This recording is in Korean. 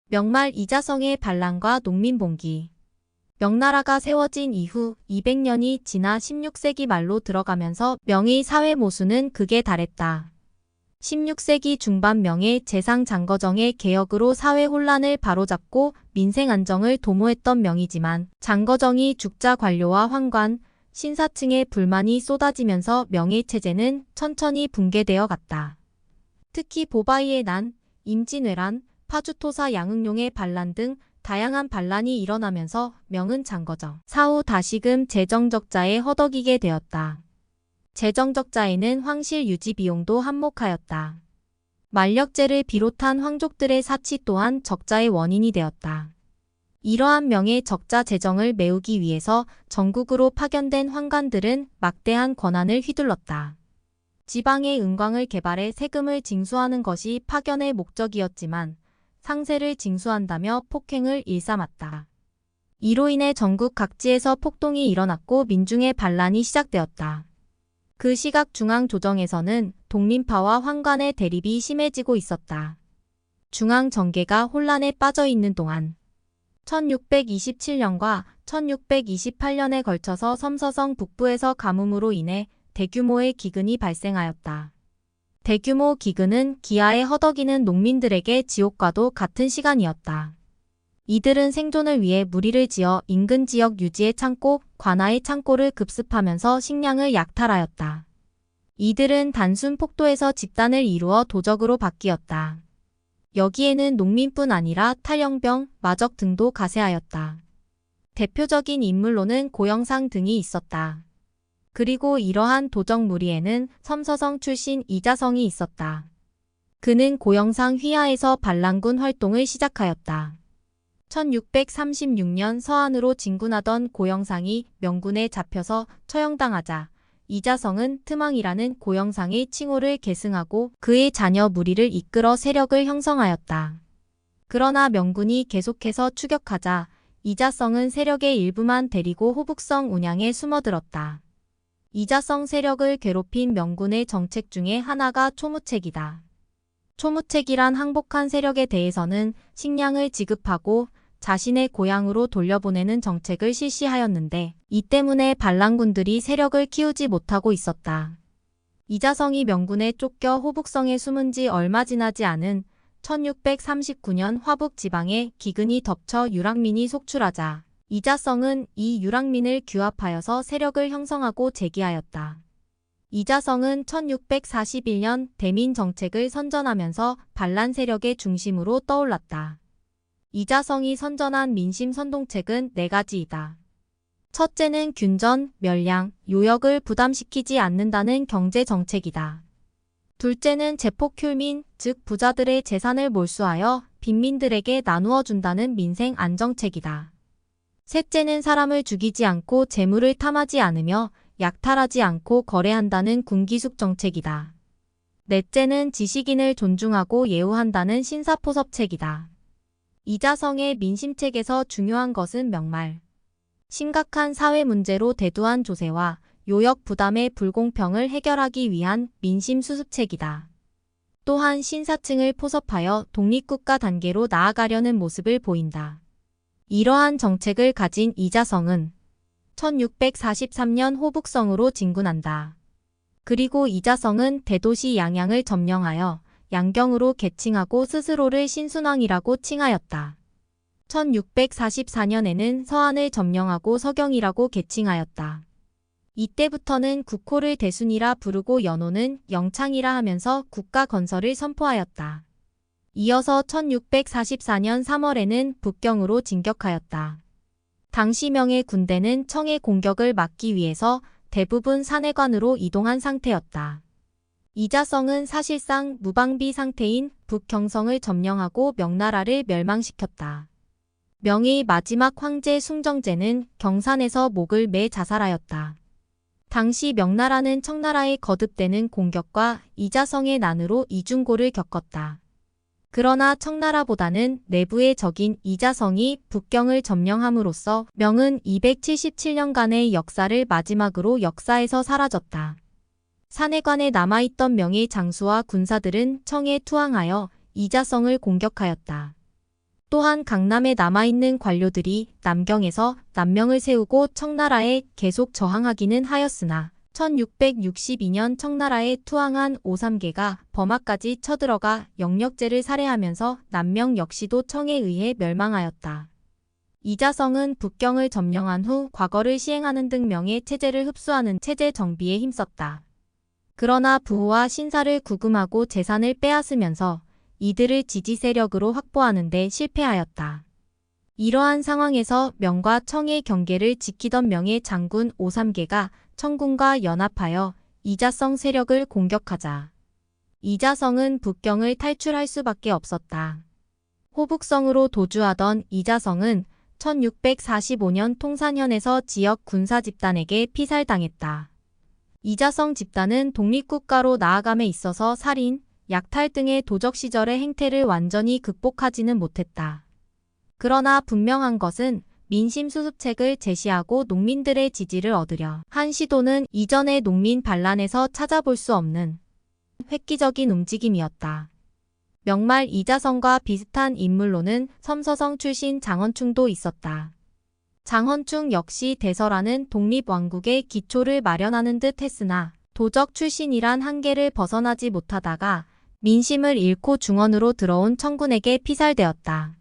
명말 이자성의 반란과 농민봉기. 명나라가 세워진 이후 200년이 지나 16세기 말로 들어가면서 명의 사회모수는 극에 달했다. 16세기 중반 명의 재상장거정의 개혁으로 사회 혼란을 바로잡고 민생 안정을 도모했던 명이지만 장거정이 죽자 관료와宦관, 신사층의 불만이 쏟아지면서 명의체제는 천천히 붕괴되어 갔다. 특히 보바이의 난, 임진왜란, 파주토사 양응룡의 반란 등 다양한 반란이 일어나면서 명은 장거정, 사후 다시금 재정적자에 허덕이게 되었다. 재정적자에는 황실 유지 비용도 한몫하였다. 만력제를 비롯한 황족들의 사치 또한 적자의 원인이 되었다. 이러한 명의 적자 재정을 메우기 위해서 전국으로 파견된宦관들은 막대한 권한을 휘둘렀다. 지방의 은광을 개발해 세금을 징수하는 것이 파견의 목적이었지만 상세를 징수한다며 폭행을 일삼았다. 이로 인해 전국 각지에서 폭동이 일어났고 민중의 반란이 시작되었다. 그 시각 중앙조정에서는 독림파와宦관의 대립이 심해지고 있었다. 중앙정계가 혼란에 빠져 있는 동안 1627년과 1628년에 걸쳐서 섬서성 북부에서 가뭄으로 인해 대규모의 기근이 발생하였다. 대규모 기근은 기아에 허덕이는 농민들에게 지옥과도 같은 시간이었다. 이들은 생존을 위해 무리를 지어 인근 지역 유지의 창고, 관아의 창고를 급습하면서 식량을 약탈하였다. 이들은 단순 폭도에서 집단을 이루어 도적으로 바뀌었다. 여기에는 농민뿐 아니라 탈영병, 마적 등도 가세하였다. 대표적인 인물로는 고영상 등이 있었다. 그리고 이러한 도적 무리에는 섬서성 출신 이자성이 있었다. 그는 고영상 휘하에서 반란군 활동을 시작하였다. 1636년 서안으로 진군하던 고영상이 명군에 잡혀서 처형당하자 이자성은 트망이라는 고영상의 칭호를 계승하고 그의 자녀 무리를 이끌어 세력을 형성하였다. 그러나 명군이 계속해서 추격하자 이자성은 세력의 일부만 데리고 호북성 운양에 숨어들었다. 이자성 세력을 괴롭힌 명군의 정책 중에 하나가 초무책이다. 초무책이란 항복한 세력에 대해서는 식량을 지급하고 자신의 고향으로 돌려보내는 정책을 실시하였는데 이 때문에 반란군들이 세력을 키우지 못하고 있었다. 이자성이 명군에 쫓겨 호북성에 숨은 지 얼마 지나지 않은 1639년 화북 지방에 기근이 덮쳐 유랑민이 속출하자 이자성은 이 유랑민을 규합하여서 세력을 형성하고 재기하였다. 이자성은 1641년 대민 정책을 선전하면서 반란 세력의 중심으로 떠올랐다. 이자성이 선전한 민심 선동책은 4가지이다. 첫째는 균전, 멸량, 요역을 부담시키지 않는다는 경제 정책이다. 둘째는 제폭휼민, 즉 부자들의 재산을 몰수하여 빈민들에게 나누어 준다는 민생 안정책이다. 셋째는 사람을 죽이지 않고 재물을 탐하지 않으며 약탈하지 않고 거래한다는 군기숙 정책이다. 넷째는 지식인을 존중하고 예우한다는 신사포섭책이다. 이자성의 민심책에서 중요한 것은 명말. 심각한 사회 문제로 대두한 조세와 요역 부담의 불공평을 해결하기 위한 민심 수습책이다. 또한 신사층을 포섭하여 독립국가 단계로 나아가려는 모습을 보인다. 이러한 정책을 가진 이자성은 1643년 호북성으로 진군한다. 그리고 이자성은 대도시 양양을 점령하여 양경으로 개칭하고 스스로를 신순왕이라고 칭하였다. 1644년에는 서안을 점령하고 서경이라고 개칭하였다. 이때부터는 국호를 대순이라 부르고 연호는 영창이라 하면서 국가 건설을 선포하였다. 이어서 1644년 3월에는 북경으로 진격하였다. 당시 명의 군대는 청의 공격을 막기 위해서 대부분 산해관으로 이동한 상태였다. 이자성은 사실상 무방비 상태인 북경성을 점령하고 명나라를 멸망시켰다. 명의 마지막 황제 숭정제는 경산에서 목을 매 자살하였다. 당시 명나라는 청나라의 거듭되는 공격과 이자성의 난으로 이중고를 겪었다. 그러나 청나라보다는 내부의 적인 이자성이 북경을 점령함으로써 명은 277년간의 역사를 마지막으로 역사에서 사라졌다. 산해관에 남아있던 명의 장수와 군사들은 청에 투항하여 이자성을 공격하였다. 또한 강남에 남아있는 관료들이 남경에서 남명을 세우고 청나라에 계속 저항하기는 하였으나 1662년 청나라에 투항한 오삼계가 범하까지 쳐들어가 영력제를 살해하면서 남명 역시도 청에 의해 멸망하였다. 이자성은 북경을 점령한 후 과거를 시행하는 등 명의 체제를 흡수하는 체제 정비에 힘썼다. 그러나 부호와 신사를 구금하고 재산을 빼앗으면서 이들을 지지 세력으로 확보하는 데 실패하였다. 이러한 상황에서 명과 청의 경계를 지키던 명의 장군 오삼계가 청군과 연합하여 이자성 세력을 공격하자 이자성은 북경을 탈출할 수밖에 없었다. 호북성으로 도주하던 이자성은 1645년 통산현에서 지역 군사 집단에게 피살당했다. 이자성 집단은 독립국가로 나아감에 있어서 살인, 약탈 등의 도적 시절의 행태를 완전히 극복하지는 못했다. 그러나 분명한 것은 민심 수습책을 제시하고 농민들의 지지를 얻으려 한 시도는 이전의 농민 반란에서 찾아볼 수 없는 획기적인 움직임이었다. 명말 이자성과 비슷한 인물로는 섬서성 출신 장헌충도 있었다. 장헌충 역시 대서라는 독립왕국의 기초를 마련하는 듯 했으나 도적 출신이란 한계를 벗어나지 못하다가 민심을 잃고 중원으로 들어온 청군에게 피살되었다.